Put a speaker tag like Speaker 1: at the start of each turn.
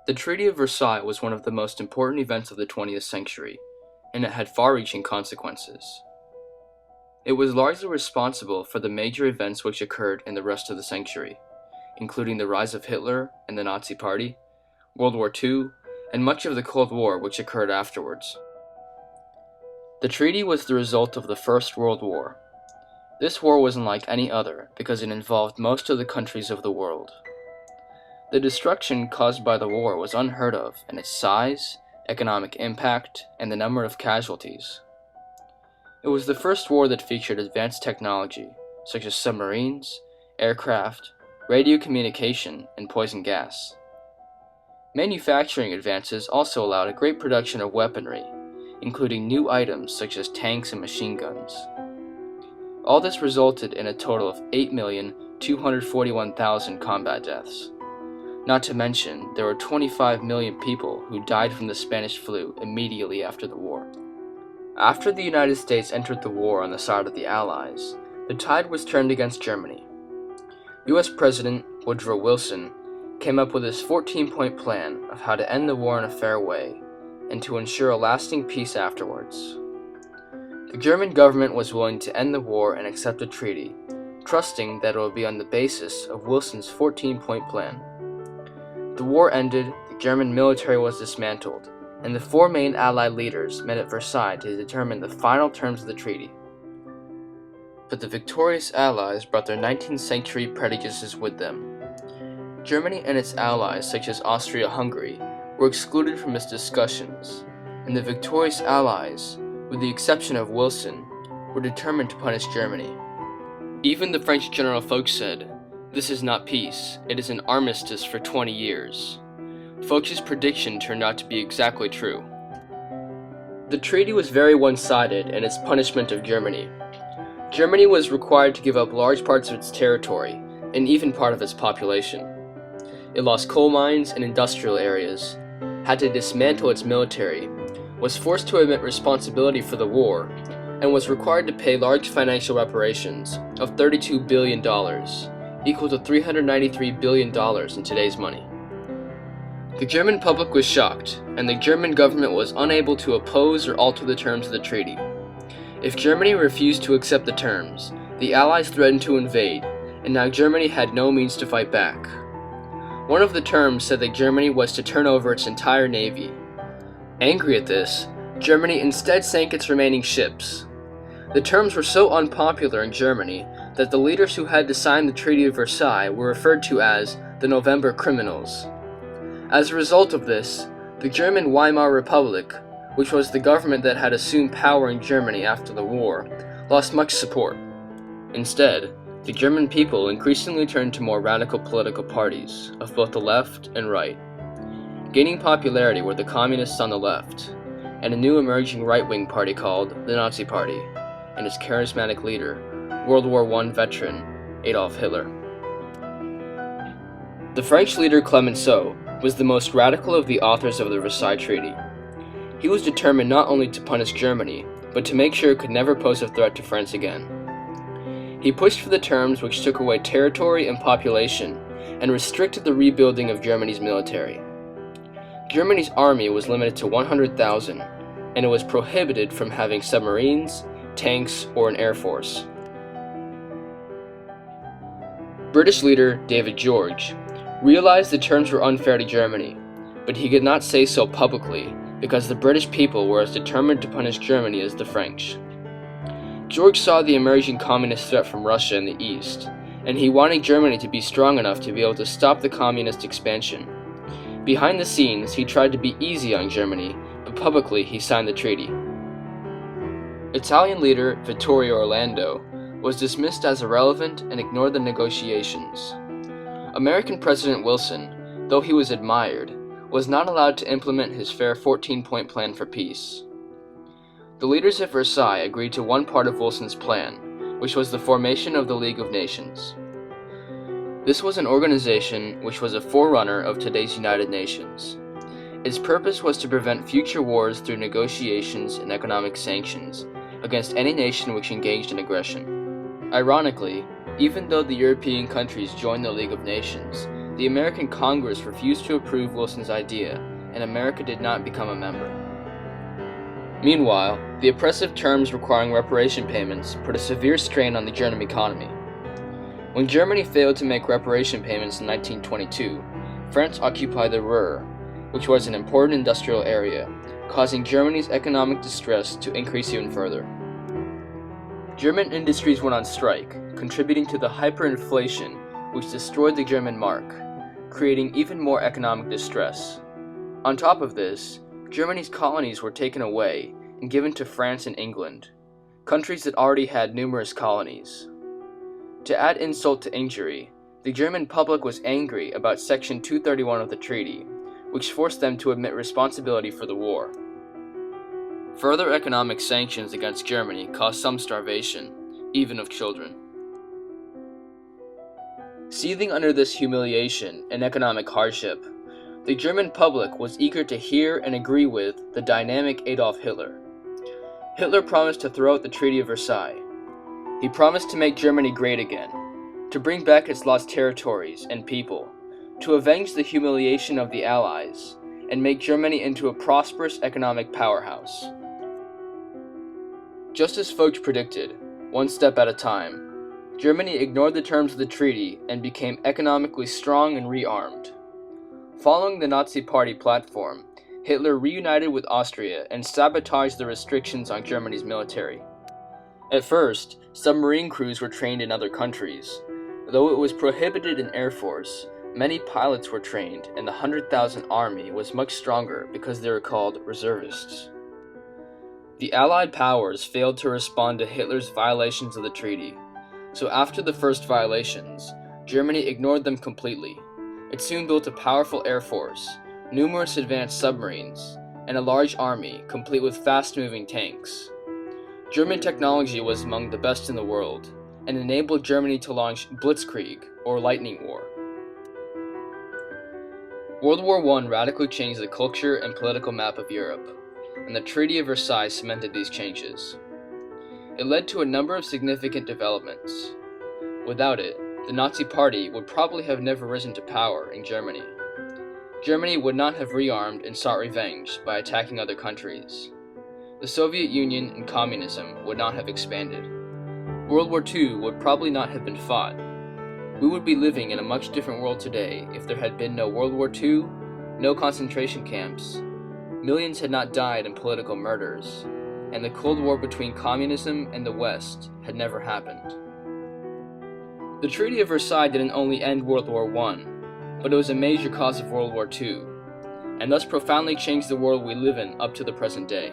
Speaker 1: The Treaty of Versailles was one of the most important events of the 20th century, and it had far-reaching consequences. It was largely responsible for the major events which occurred in the rest of the century, including the rise of Hitler and the Nazi Party, World War II, and much of the Cold War which occurred afterwards. The treaty was the result of the First World War. This war was unlike any other because it involved most of the countries of the world. The destruction caused by the war was unheard of in its size, economic impact, and the number of casualties. It was the first war that featured advanced technology, such as submarines, aircraft, radio communication, and poison gas. Manufacturing advances also allowed a great production of weaponry, including new items such as tanks and machine guns. All this resulted in a total of 8,241,000 combat deaths. Not to mention, there were 25 million people who died from the Spanish flu immediately after the war. After the United States entered the war on the side of the Allies, the tide was turned against Germany. U.S. President Woodrow Wilson came up with his 14-point plan of how to end the war in a fair way and to ensure a lasting peace afterwards. The German government was willing to end the war and accept a treaty, trusting that it would be on the basis of Wilson's 14-point plan. The war ended, the German military was dismantled, and the four main Allied leaders met at Versailles to determine the final terms of the treaty. But the victorious Allies brought their 19th century prejudices with them. Germany and its allies, such as Austria-Hungary, were excluded from its discussions, and the victorious Allies, with the exception of Wilson, were determined to punish Germany. Even the French General Foch said, "This is not peace, it is an armistice for 20 years. Foch's prediction turned out to be exactly true. The treaty was very one-sided in its punishment of Germany. Germany was required to give up large parts of its territory, and even part of its population. It lost coal mines and industrial areas, had to dismantle its military, was forced to admit responsibility for the war, and was required to pay large financial reparations of $32 billion, equal to $393 billion in today's money. The German public was shocked, and the German government was unable to oppose or alter the terms of the treaty. If Germany refused to accept the terms, the Allies threatened to invade, and now Germany had no means to fight back. One of the terms said that Germany was to turn over its entire navy. Angry at this, Germany instead sank its remaining ships. The terms were so unpopular in Germany that the leaders who had to sign the Treaty of Versailles were referred to as the November Criminals. As a result of this, the German Weimar Republic, which was the government that had assumed power in Germany after the war, lost much support. Instead, the German people increasingly turned to more radical political parties of both the left and right. Gaining popularity were the communists on the left, and a new emerging right-wing party called the Nazi Party, and its charismatic leader, World War I veteran Adolf Hitler. The French leader Clemenceau was the most radical of the authors of the Versailles Treaty. He was determined not only to punish Germany, but to make sure it could never pose a threat to France again. He pushed for the terms which took away territory and population, and restricted the rebuilding of Germany's military. Germany's army was limited to 100,000, and it was prohibited from having submarines, tanks, or an air force. British leader David George realized the terms were unfair to Germany, but he could not say so publicly because the British people were as determined to punish Germany as the French. George saw the emerging communist threat from Russia in the east, and he wanted Germany to be strong enough to be able to stop the communist expansion. Behind the scenes, he tried to be easy on Germany, but publicly he signed the treaty. Italian leader Vittorio Orlando was dismissed as irrelevant and ignored the negotiations. American President Wilson, though he was admired, was not allowed to implement his fair 14-point plan for peace. The leaders at Versailles agreed to one part of Wilson's plan, which was the formation of the League of Nations. This was an organization which was a forerunner of today's United Nations. Its purpose was to prevent future wars through negotiations and economic sanctions against any nation which engaged in aggression. Ironically, even though the European countries joined the League of Nations, The American Congress refused to approve Wilson's idea, and America did not become a member. Meanwhile, the oppressive terms requiring reparation payments put a severe strain on the German economy. When Germany failed to make reparation payments in 1922, France occupied the Ruhr, which was an important industrial area, causing Germany's economic distress to increase even further. German industries went on strike, contributing to the hyperinflation which destroyed the German mark, creating even more economic distress. On top of this, Germany's colonies were taken away and given to France and England, countries that already had numerous colonies. To add insult to injury, the German public was angry about Section 231 of the treaty, which forced them to admit responsibility for the war. Further economic sanctions against Germany caused some starvation, even of children. Seething under this humiliation and economic hardship, the German public was eager to hear and agree with the dynamic Adolf Hitler. Hitler promised to throw out the Treaty of Versailles. He promised to make Germany great again, to bring back its lost territories and people, to avenge the humiliation of the Allies, and make Germany into a prosperous economic powerhouse. Just as folks predicted, one step at a time, Germany ignored the terms of the treaty and became economically strong and rearmed. Following the Nazi Party platform, Hitler reunited with Austria and sabotaged the restrictions on Germany's military. At first, submarine crews were trained in other countries. Though it was prohibited in Air Force, many pilots were trained, and the 100,000 army was much stronger because they were called reservists. The Allied powers failed to respond to Hitler's violations of the treaty, so after the first violations, Germany ignored them completely. It soon built a powerful air force, numerous advanced submarines, and a large army complete with fast-moving tanks. German technology was among the best in the world, and enabled Germany to launch Blitzkrieg, or Lightning War. World War I radically changed the culture and political map of Europe, and the Treaty of Versailles cemented these changes. It led to a number of significant developments. Without it, the Nazi Party would probably have never risen to power in Germany. Germany would not have rearmed and sought revenge by attacking other countries. The Soviet Union and communism would not have expanded. World War II would probably not have been fought. We would be living in a much different world today if there had been no World War II, no concentration camps, millions had not died in political murders, and the Cold War between communism and the West had never happened. The Treaty of Versailles didn't only end World War I, but it was a major cause of World War II, and thus profoundly changed the world we live in up to the present day.